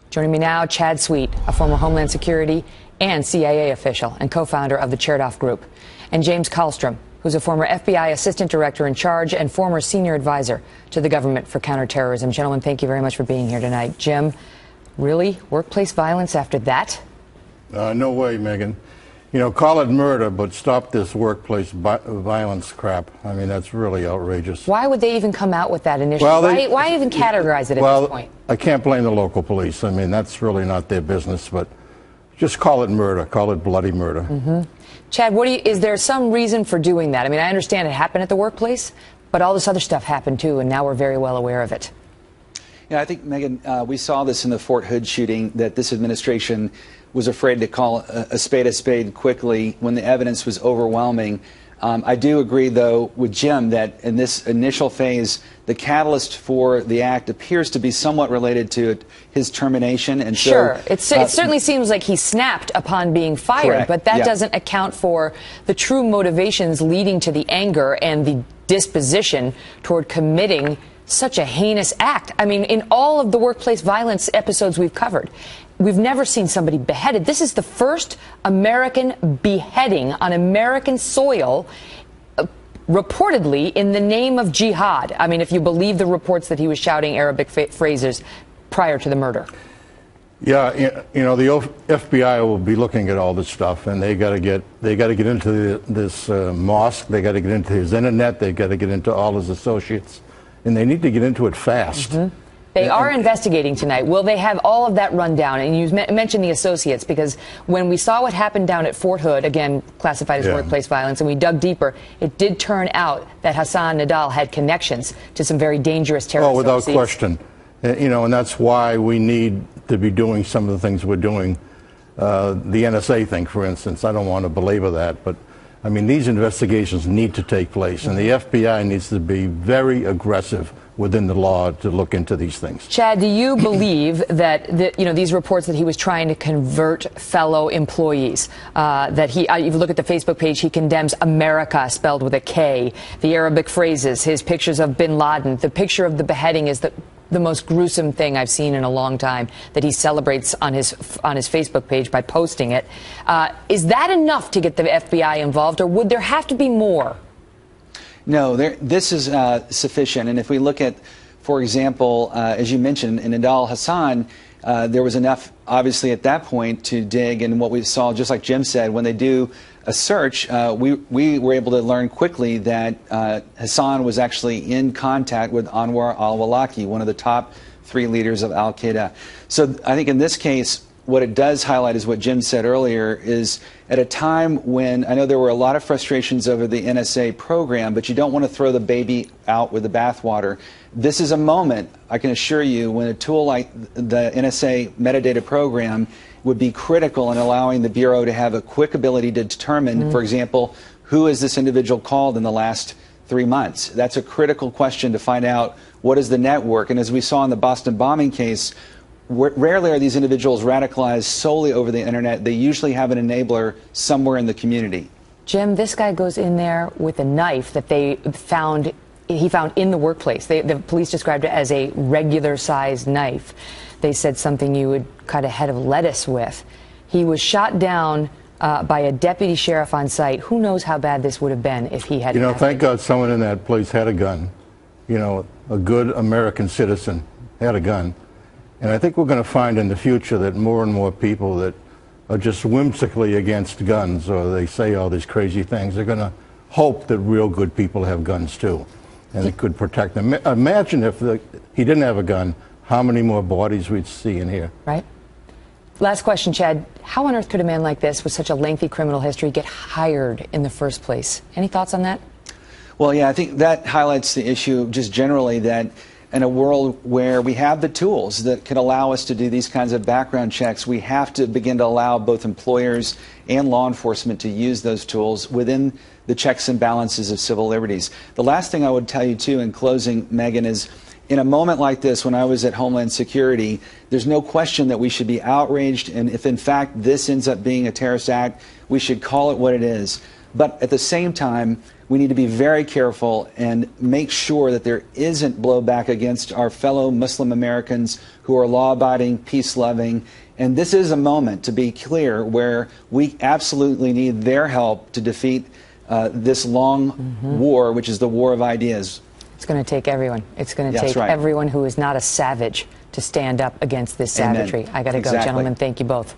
Joining me now, Chad Sweet, a former Homeland Security and CIA official and co-founder of the Chertoff Group, and James Kallstrom, who's a former FBI Assistant Director in Charge and former Senior Advisor to the Government for Counterterrorism. Gentlemen, thank you very much for being here tonight. Jim, really? Workplace violence after that? No way, Megan. You know, call it murder, but stop this workplace violence crap. I mean, that's really outrageous. Why would they even come out with that initially? Well, why even categorize it at this point? I can't blame the local police. I mean, that's really not their business, but just call it murder. Call it bloody murder. Mm-hmm. Chad, is there some reason for doing that? I mean, I understand it happened at the workplace, but all this other stuff happened too, and now we're very well aware of it. Yeah, I think, Megan, we saw this in the Fort Hood shooting, that this administration was afraid to call a spade quickly when the evidence was overwhelming. I do agree, though, with Jim that in this initial phase, the catalyst for the act appears to be somewhat related to his termination. And sure, it certainly seems like he snapped upon being fired, correct. But that doesn't account for the true motivations leading to the anger and the disposition toward committing such a heinous act. I mean, in all of the workplace violence episodes we've covered, we've never seen somebody beheaded. This is the first American beheading on American soil, reportedly in the name of jihad. I mean, if you believe the reports that he was shouting Arabic phrases prior to the murder. Yeah, you know, the FBI will be looking at all this stuff, and they got to get into this mosque. They got to get into his internet. They got to get into all his associates, and they need to get into it fast. Mm-hmm. They are investigating tonight. Will they have all of that run down? And you mentioned the associates, because when we saw what happened down at Fort Hood, again, classified as workplace violence, and we dug deeper, it did turn out that Hassan Nadal had connections to some very dangerous terrorists. Oh, without question. You know, and that's why we need to be doing some of the things we're doing. The NSA thing, for instance, I don't want to belabor that, but I mean, these investigations need to take place, and the FBI needs to be very aggressive within the law to look into these things. Chad, do you believe that these reports that he was trying to convert fellow employees, that if you look at the Facebook page, he condemns America spelled with a K, the Arabic phrases, his pictures of bin Laden, the picture of the beheading is the most gruesome thing I've seen in a long time, that he celebrates on his Facebook page by posting it. Is that enough to get the FBI involved, or would there have to be more? No, this is sufficient. And if we look at, for example, as you mentioned, in Nadal Hassan, there was enough, obviously, at that point to dig. And what we saw, just like Jim said, when they do a search, we were able to learn quickly that Hassan was actually in contact with Anwar al-Awlaki, one of the top 3 leaders of al-Qaeda. So I think in this case, what it does highlight is what Jim said earlier, is at a time when I know there were a lot of frustrations over the NSA program, but you don't want to throw the baby out with the bathwater. This is a moment, I can assure you, when a tool like the NSA metadata program would be critical in allowing the Bureau to have a quick ability to determine, for example, who is this individual called in the last 3 months. That's a critical question to find out what is the network. And as we saw in the Boston bombing case, rarely are these individuals radicalized solely over the internet. They usually have an enabler somewhere in the community. Jim, this guy goes in there with a knife that he found in the workplace. The police described it as a regular-sized knife. They said something you would cut a head of lettuce with. He was shot down by a deputy sheriff on site. Who knows how bad this would have been if he had. You know, thank God someone in that place had a gun. You know, a good American citizen had a gun. And I think we're going to find in the future that more and more people that are just whimsically against guns, or they say all these crazy things, they're going to hope that real good people have guns too, and it could protect them. Imagine if he didn't have a gun, how many more bodies we'd see in here. Right. Last question, Chad. How on earth could a man like this with such a lengthy criminal history get hired in the first place? Any thoughts on that? Well, yeah, I think that highlights the issue just generally, that in a world where we have the tools that can allow us to do these kinds of background checks, we have to begin to allow both employers and law enforcement to use those tools within the checks and balances of civil liberties. The last thing I would tell you, too, in closing, Megan, is in a moment like this, when I was at Homeland Security, there's no question that we should be outraged, and if in fact this ends up being a terrorist act, we should call it what it is. But at the same time, we need to be very careful and make sure that there isn't blowback against our fellow Muslim Americans who are law-abiding, peace-loving. And this is a moment, to be clear, where we absolutely need their help to defeat this long war, which is the war of ideas. It's going to take everyone. It's going to take everyone who is not a savage to stand up against this savagery. I got to go. Gentlemen, thank you both.